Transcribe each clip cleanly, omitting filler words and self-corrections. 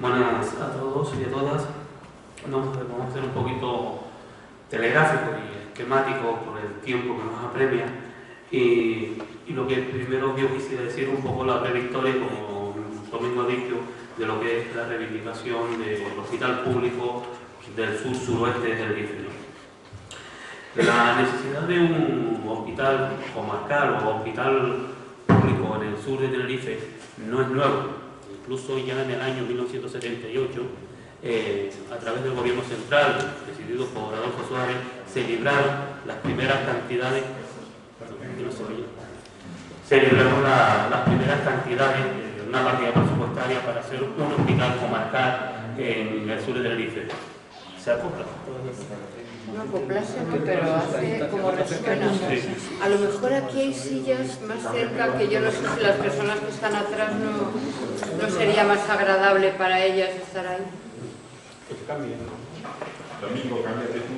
Buenas a todos y a todas. Vamos a ser un poquito telegráfico y esquemático por el tiempo que nos apremia. Y lo que primero yo quisiera decir un poco la breve historia, como Domingo ha dicho, de lo que es la reivindicación del hospital público del sur-suroeste de Tenerife. La necesidad de un hospital comarcal o hospital público en el sur de Tenerife no es nuevo. Incluso ya en el año 1978, a través del gobierno central, presidido por Adolfo Suárez, se libraron las primeras cantidades, las primeras cantidades de una partida presupuestaria para hacer un hospital comarcal en el sur de Tenerife. ¿Se acopla? No acoplarse, no, pero hace como resuena. A lo mejor aquí hay sillas más cerca, que yo no sé si las personas que están atrás no sería más agradable para ellas estar ahí. Domingo, cámbiate tú,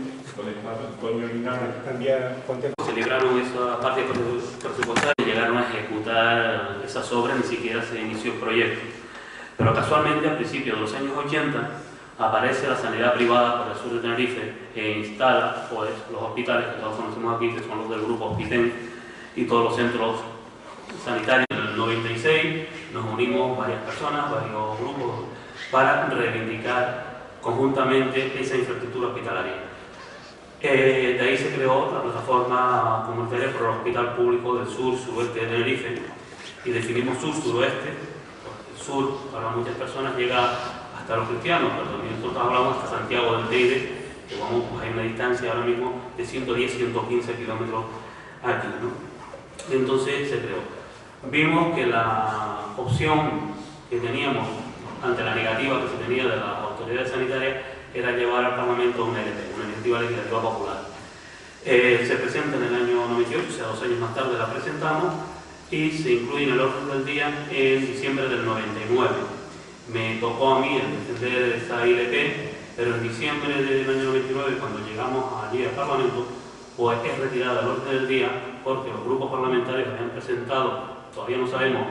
Se libraron esa parte presupuestaria y llegaron a ejecutar esas obras, ni siquiera se inició el proyecto. Pero casualmente, a principios de los años 80, aparece la sanidad privada para el sur de Tenerife e instala pues, los hospitales que todos conocemos aquí, que son los del grupo Hospiten y todos los centros sanitarios. En el 96 nos unimos varias personas, varios grupos, para reivindicar conjuntamente esa infraestructura hospitalaria. De ahí se creó la plataforma comunitaria por el Hospital Público del Sur-Suroeste de Tenerife y definimos sur-suroeste. El sur para muchas personas llega hasta los cristianos, pero también nosotros hablamos hasta Santiago del Teide, que vamos, pues, hay una distancia ahora mismo de 110-115 kilómetros aquí, ¿no? Entonces se creó. Vimos que la opción que teníamos ante la negativa que se tenía de las autoridades sanitarias era llevar al Parlamento una ILP, una iniciativa legislativa popular. Se presenta en el año 98, o sea, 2 años más tarde la presentamos, y se incluye en el orden del día en diciembre del 99. Me tocó a mí el defender esa ILP, pero en diciembre del año 99, cuando llegamos allí al Parlamento, pues es retirada del orden del día porque los grupos parlamentarios habían presentado, todavía no sabemos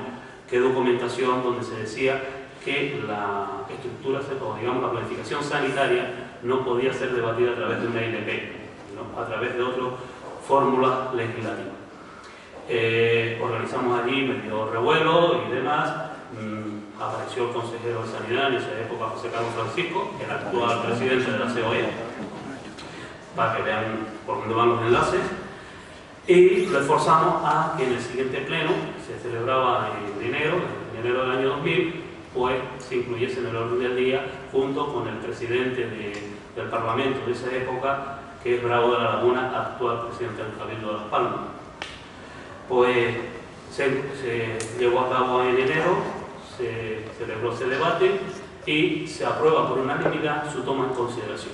qué documentación, donde se decía que la estructura, o digamos la planificación sanitaria, no podía ser debatida a través de una ILP, ¿no? A través de otra fórmula legislativa. Organizamos allí medio revuelo y demás. Apareció el consejero de Sanidad en esa época, José Carlos Francisco, el actual presidente de la COE, para que vean por dónde van los enlaces, y lo esforzamos a que en el siguiente pleno, que se celebraba en enero del año 2000, pues se incluyese en el orden del día junto con el presidente del Parlamento de esa época, que es Bravo de la Laguna, actual presidente del Cabildo de Las Palmas. Pues se llevó a cabo en enero, se celebró ese debate y se aprueba por unanimidad su toma en consideración.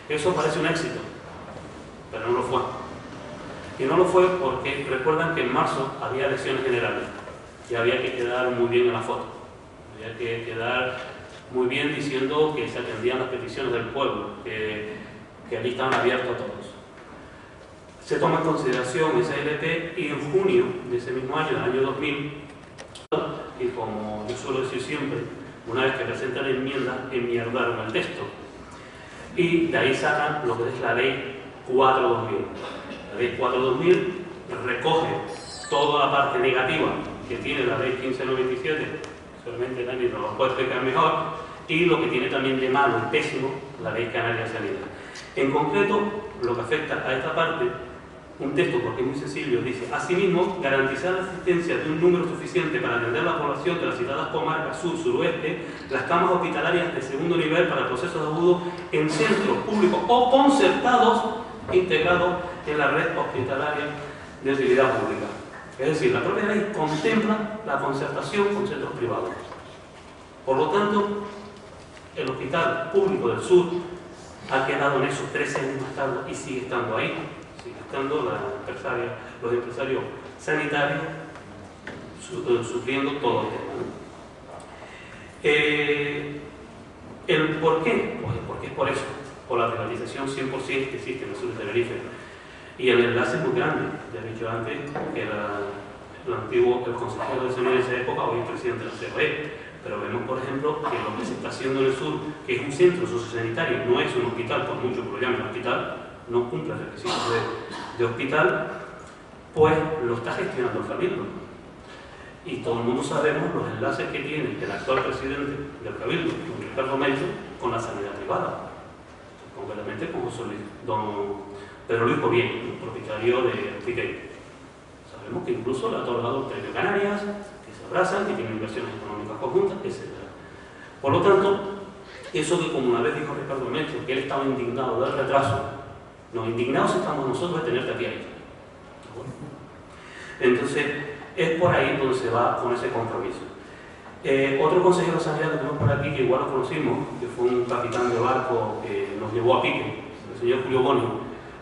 Eso parece un éxito, pero no lo fue. Y no lo fue porque recuerdan que en marzo había elecciones generales y había que quedar muy bien en la foto. Había que quedar muy bien diciendo que se atendían las peticiones del pueblo, que allí estaban abiertos a todos. Se toma en consideración esa ILP y en junio de ese mismo año, del año 2000, y como yo suelo decir siempre, una vez que presentan la enmienda, enmierdaron el texto. Y de ahí sacan lo que es la Ley 4/2000. La Ley 4/2000 recoge toda la parte negativa que tiene la Ley 1597, solamente Dani nos lo puede explicar mejor, y lo que tiene también de malo y pésimo la Ley Canaria de Sanidad. En concreto, lo que afecta a esta parte, un texto, porque es muy sencillo, dice: asimismo, garantizar la existencia de un número suficiente para atender la población de las citadas comarcas sur-suroeste, las camas hospitalarias de segundo nivel para procesos agudos en centros públicos o concertados integrados en la red hospitalaria de utilidad pública. Es decir, la propia ley contempla la concertación con centros privados. Por lo tanto, el Hospital Público del Sur ha quedado en esos 13 años más tarde y sigue estando ahí. Sigue estando los empresarios sanitarios sufriendo todo el tema, ¿no? ¿El por qué? Pues porque es por eso, por la privatización 100% que existe en el sur de Tenerife. Y el enlace es muy grande. Ya he dicho antes que el consejero de Sanidad de esa época, hoy es presidente de la COE, pero vemos, por ejemplo, que lo que se está haciendo en el sur, que es un centro sociosanitario, no es un hospital, por mucho que lo llamen hospital, no cumple el requisito de hospital, pues lo está gestionando el Cabildo. Y todo el mundo sabemos los enlaces que tiene el actual presidente del Cabildo, don Ricardo Mello, con la sanidad privada, concretamente con don Pedro Luis Cobién, propietario de Piqué. Sabemos que incluso le ha otorgado el premio Canarias, que se abrazan, que tienen inversiones económicas conjuntas, etc. Por lo tanto, eso que como una vez dijo Ricardo Mello, que él estaba indignado del retraso, no, indignados estamos nosotros de tenerte aquí ahí. Entonces, es por ahí donde se va con ese compromiso. Otro consejero de sanidad que tenemos por aquí, que igual lo conocimos, que fue un capitán de barco que nos llevó a pique, el señor Julio Boni,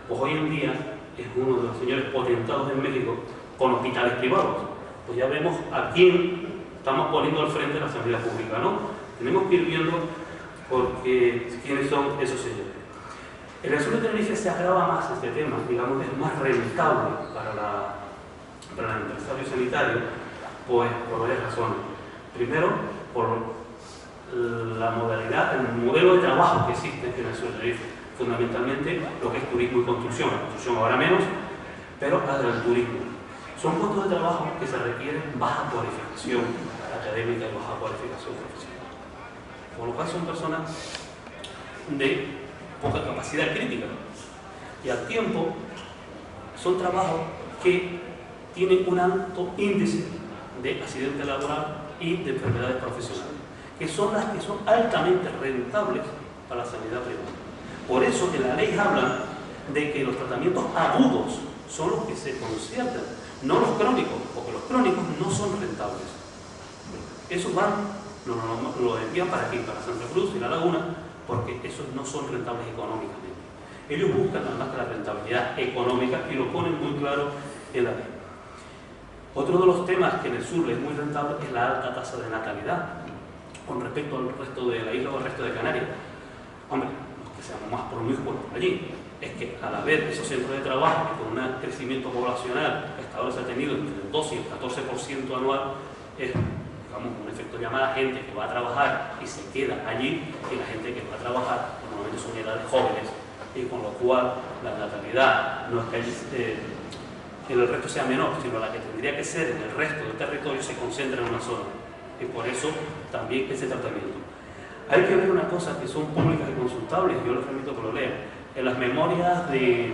pues hoy en día es uno de los señores potentados en México con hospitales privados. Pues ya vemos a quién estamos poniendo al frente de la sanidad pública, ¿no? Tenemos que ir viendo quiénes son esos señores. En el sur de Tenerife se agrava más este tema, digamos, es más rentable para el empresario sanitario, pues por varias razones. Primero, por la modalidad, el modelo de trabajo que existe en el sur de Tenerife, fundamentalmente lo que es turismo y construcción. La construcción ahora menos, pero el turismo. Son puestos de trabajo que se requieren baja cualificación académica y baja cualificación profesional. Por lo cual son personas de poca capacidad crítica. Y al tiempo, son trabajos que tienen un alto índice de accidente laboral y de enfermedades profesionales, que son las que son altamente rentables para la sanidad privada. Por eso que la ley habla de que los tratamientos agudos son los que se conciertan, no los crónicos, porque los crónicos no son rentables. Esos lo envían para aquí, para Santa Cruz y La Laguna, porque esos no son rentables económicamente. Ellos buscan nada más que la rentabilidad económica y lo ponen muy claro en la ley. Otro de los temas que en el sur es muy rentable es la alta tasa de natalidad con respecto al resto de la isla o al resto de Canarias. Hombre, los que seamos más promiscuos por allí, es que al haber esos centros de trabajo con un crecimiento poblacional que hasta ahora se ha tenido entre el 12 y el 14% anual, es, digamos, un efecto llamada gente que va a trabajar y se queda allí, y la gente que va a trabajar normalmente son edades jóvenes, y con lo cual la natalidad no es que en el resto sea menor, sino la que tendría que ser en el resto del territorio se concentra en una zona, y por eso también ese tratamiento. Hay que ver una cosa que son públicas y consultables, yo les remito que lo lean. En las memorias de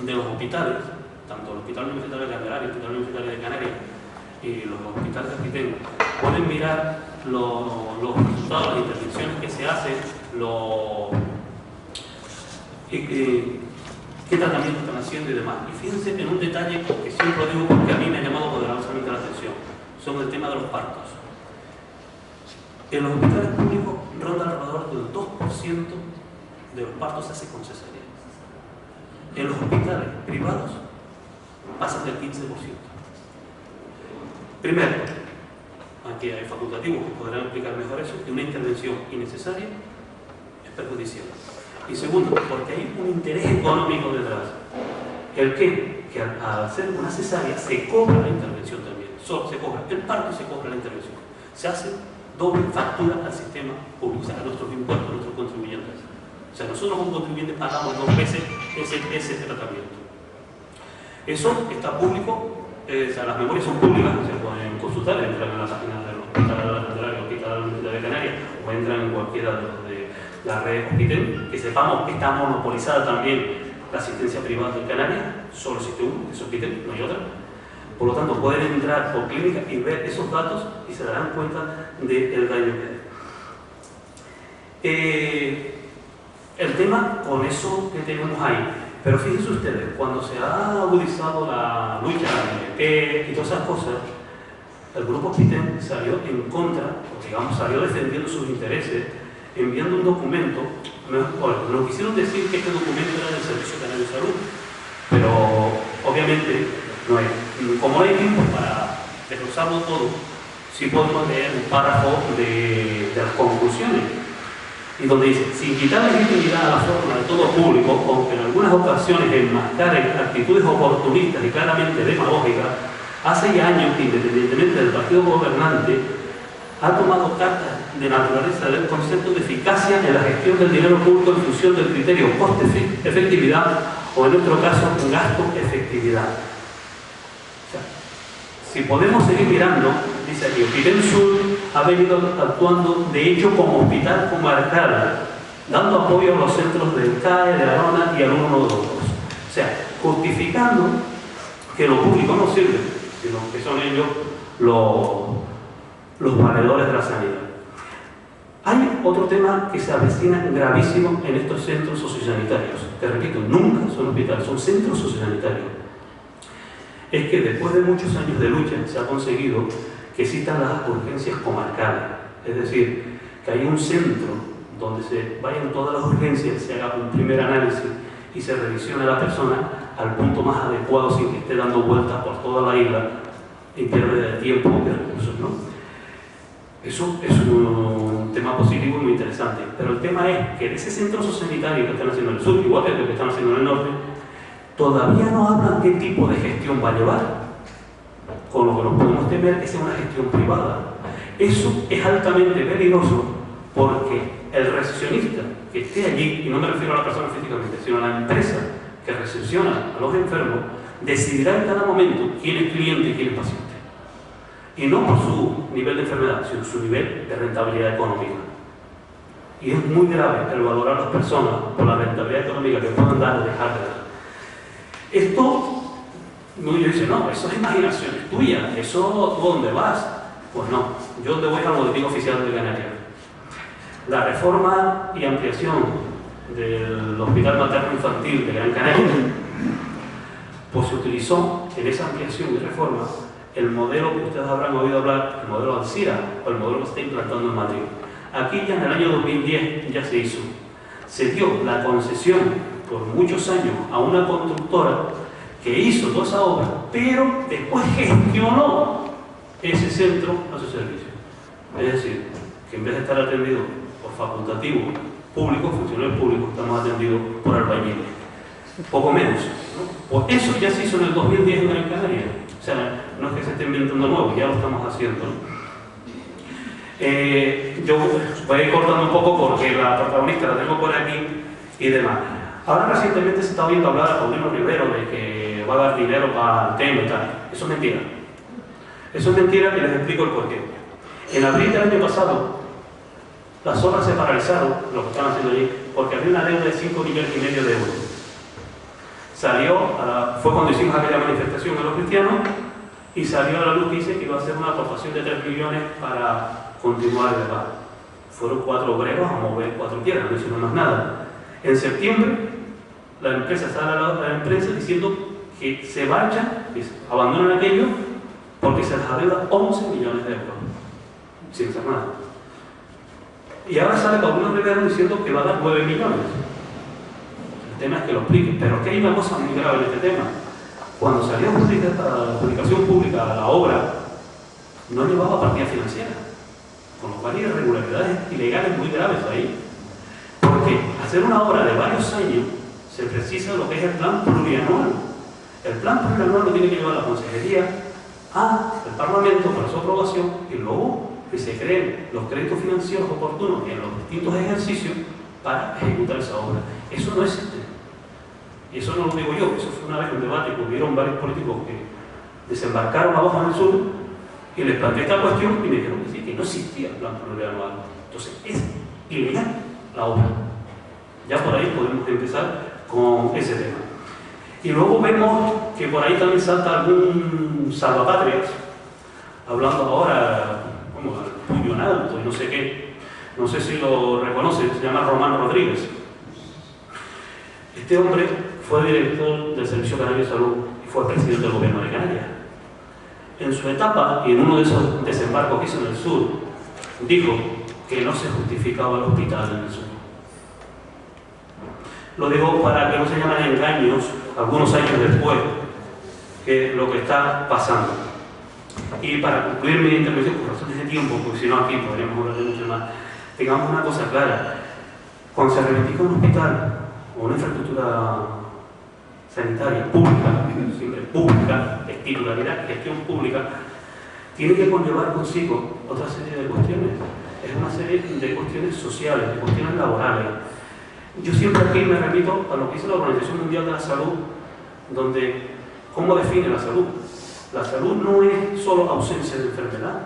los hospitales, tanto el Hospital Universitario de Candelaria, el Hospital Universitario de Canarias y los hospitales de Aquitén, pueden mirar los resultados, las intervenciones que se hacen, qué tratamiento están haciendo y demás. Y fíjense en un detalle que siempre digo porque a mí me ha llamado poderosamente la atención, son el tema de los partos. En los hospitales públicos ronda alrededor del 2% de los partos se hace con cesárea. En los hospitales privados pasan del 15%. Primero, aquí hay facultativos que podrán explicar mejor eso, que una intervención innecesaria es perjudicial. Y segundo, porque hay un interés económico detrás. ¿El qué? Que al hacer una cesárea se cobra la intervención también. Se cobra el parto y se cobra la intervención. Se hace doble factura al sistema público, o sea, a nuestros impuestos, a nuestros contribuyentes. O sea, nosotros como contribuyentes pagamos 2 veces ese tratamiento. Eso está público, o sea, las memorias son públicas, se pueden consultar, entran en la página del Hospital Universitario de Canarias o entran en cualquiera de las redes Hospital, que sepamos que está monopolizada también la asistencia privada en Canarias, solo existe uno, que es Hospital, no hay otra. Por lo tanto, pueden entrar por clínica y ver esos datos y se darán cuenta del daño que hay. El tema con eso que tenemos ahí, pero fíjense ustedes, cuando se ha agudizado la lucha y todas esas cosas, el grupo Hospital salió en contra, o digamos, salió defendiendo sus intereses, enviando un documento. Nos quisieron decir que este documento era del Servicio Canario de Salud, pero obviamente no hay. Como no hay tiempo para desglosarlo todo, sí podemos leer un párrafo de las conclusiones, y donde dice: sin quitar la legitimidad a la forma de todo público, aunque en algunas ocasiones enmascaren actitudes oportunistas y claramente demagógicas, hace ya años que, independientemente del partido gobernante, ha tomado carta de naturaleza del concepto de eficacia en la gestión del dinero público en función del criterio coste-efectividad o, en nuestro caso, gasto-efectividad. O sea, si podemos seguir mirando, dice aquí, Hospital Sur ha venido actuando de hecho como hospital comarcal, dando apoyo a los centros del CAE, de Arona y algunos de otros. O sea, justificando que lo público no sirve, sino que son ellos los valedores de la sanidad. Hay otro tema que se avecina gravísimo en estos centros sociosanitarios, que repito, nunca son hospitales, son centros sociosanitarios. Es que después de muchos años de lucha se ha conseguido que existan las urgencias comarcales, es decir, que hay un centro donde se vayan todas las urgencias, se haga un primer análisis y se revisione a la persona al punto más adecuado sin que esté dando vueltas por toda la isla y pierde tiempo y recursos, ¿no? Eso es un tema positivo y muy interesante, pero el tema es que de ese centro sociosanitario que están haciendo en el sur, igual que lo que están haciendo en el norte, todavía no hablan qué tipo de gestión va a llevar, con lo que nos podemos temer que sea una gestión privada. Eso es altamente peligroso porque el recepcionista que esté allí, y no me refiero a la persona físicamente, sino a la empresa que recepciona a los enfermos, decidirá en cada momento quién es cliente y quién es paciente. Y no por su nivel de enfermedad, sino su nivel de rentabilidad económica. Y es muy grave el valorar a las personas por la rentabilidad económica que puedan dar o dejar de dar. Esto, no, yo dice, no, eso es imaginación tuya, eso tú dónde vas. Pues no, yo te voy al boletín oficial de Canarias. La reforma y ampliación del Hospital Materno Infantil de Gran Canaria, pues se utilizó en esa ampliación y reforma el modelo que ustedes habrán oído hablar, el modelo Alcira, o el modelo que se está implantando en Madrid. Aquí ya en el año 2010 ya se hizo. Se dio la concesión por muchos años a una constructora que hizo toda esa obra, pero después gestionó ese centro a su servicio. Es decir, que en vez de estar atendido por facultativo público, funcionarios públicos, estamos atendidos por albañiles. Poco menos, ¿no? Pues eso ya se hizo en el 2010 en Gran Canaria. O sea, no es que se esté inventando nuevo, ya lo estamos haciendo, ¿no? Yo voy a ir cortando un poco porque la protagonista la tengo por aquí y demás. Ahora recientemente se está oyendo hablar a Paulino Rivero de que va a dar dinero para el tema y tal. Eso es mentira. Eso es mentira y les explico el porqué. En abril del año pasado, las obras se paralizaron, lo que están haciendo allí, porque había una deuda de 5,5 millones de euros. Fue cuando hicimos aquella manifestación de los cristianos y salió a la luz que dice que iba a hacer una aportación de 3 millones para continuar el debate. Fueron 4 obreros a mover 4 piedras, no hicieron más nada. En septiembre, la empresa sale a la prensa diciendo que se marchan, que abandonan aquello porque se les adeuda 11 millones de euros, sin hacer nada. Y ahora sale Paulino Rivero diciendo que va a dar 9 millones. El tema es que lo explique, pero es que hay una cosa muy grave en este tema. Cuando salió a la publicación pública la obra, no llevaba partida financiera, con lo cual hay irregularidades ilegales muy graves ahí. Porque hacer una obra de varios años se precisa lo que es el plan plurianual. El plan plurianual lo tiene que llevar la Consejería al Parlamento para su aprobación y luego que se creen los créditos financieros oportunos en los distintos ejercicios para ejecutar esa obra. Eso no existe. Y eso no lo digo yo, eso fue una vez un debate que hubieron varios políticos que desembarcaron abajo en el sur y les planteé esta cuestión y me dijeron que sí, que no existía el plan plurianual. Entonces es ilegal la obra. Ya por ahí podemos empezar con ese tema. Y luego vemos que por ahí también salta algún salvapatrias, hablando ahora como el puño en alto y no sé qué. No sé si lo reconocen, se llama Román Rodríguez. Este hombre fue director del Servicio Canario de Salud y fue presidente del gobierno de Canarias. En su etapa y en uno de esos desembarcos que hizo en el sur, dijo que no se justificaba el hospital en el sur. Lo digo para que no se llamen engaños algunos años después, que lo que está pasando. Y para concluir mi intervención, por razones de tiempo, porque si no aquí podríamos hablar de mucho más, tengamos una cosa clara. Cuando se reivindica un hospital o una infraestructura sanitaria pública, siempre pública, es titularidad, gestión pública, tiene que conllevar consigo otra serie de cuestiones, es una serie de cuestiones sociales, de cuestiones laborales. Yo siempre aquí me remito a lo que dice la Organización Mundial de la Salud, donde, ¿cómo define la salud? La salud no es solo ausencia de enfermedad,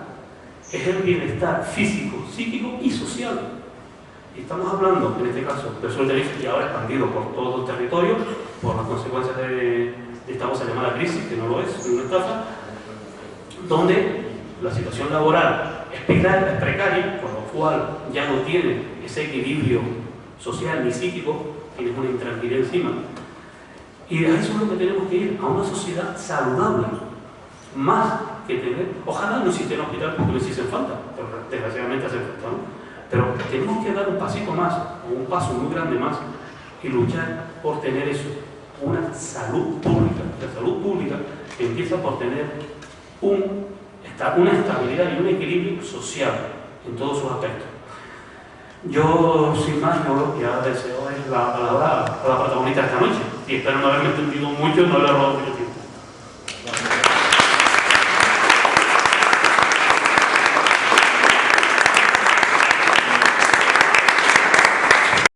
es el bienestar físico, psíquico y social. Y estamos hablando, en este caso, del suelo Tenerife, que ahora expandido por todo el territorio, por las consecuencias de esta cosa llamada crisis, que no lo es una estafa, donde la situación laboral es precaria, por lo cual ya no tiene ese equilibrio social ni psíquico, tienes una intranquilidad encima. Y a eso es lo que tenemos que ir, a una sociedad saludable, más que tener, ojalá no exista un hospital porque no hiciesen falta, pero desgraciadamente hacen falta, ¿no? Pero tenemos que dar un pasito más, o un paso muy grande más, y luchar por tener eso, una salud pública. La salud pública empieza por tener una estabilidad y un equilibrio social en todos sus aspectos. Yo, sin más, yo ya deseo la palabra a la protagonista de esta noche, y espero no haberme entendido mucho, no haberlo mucho tiempo.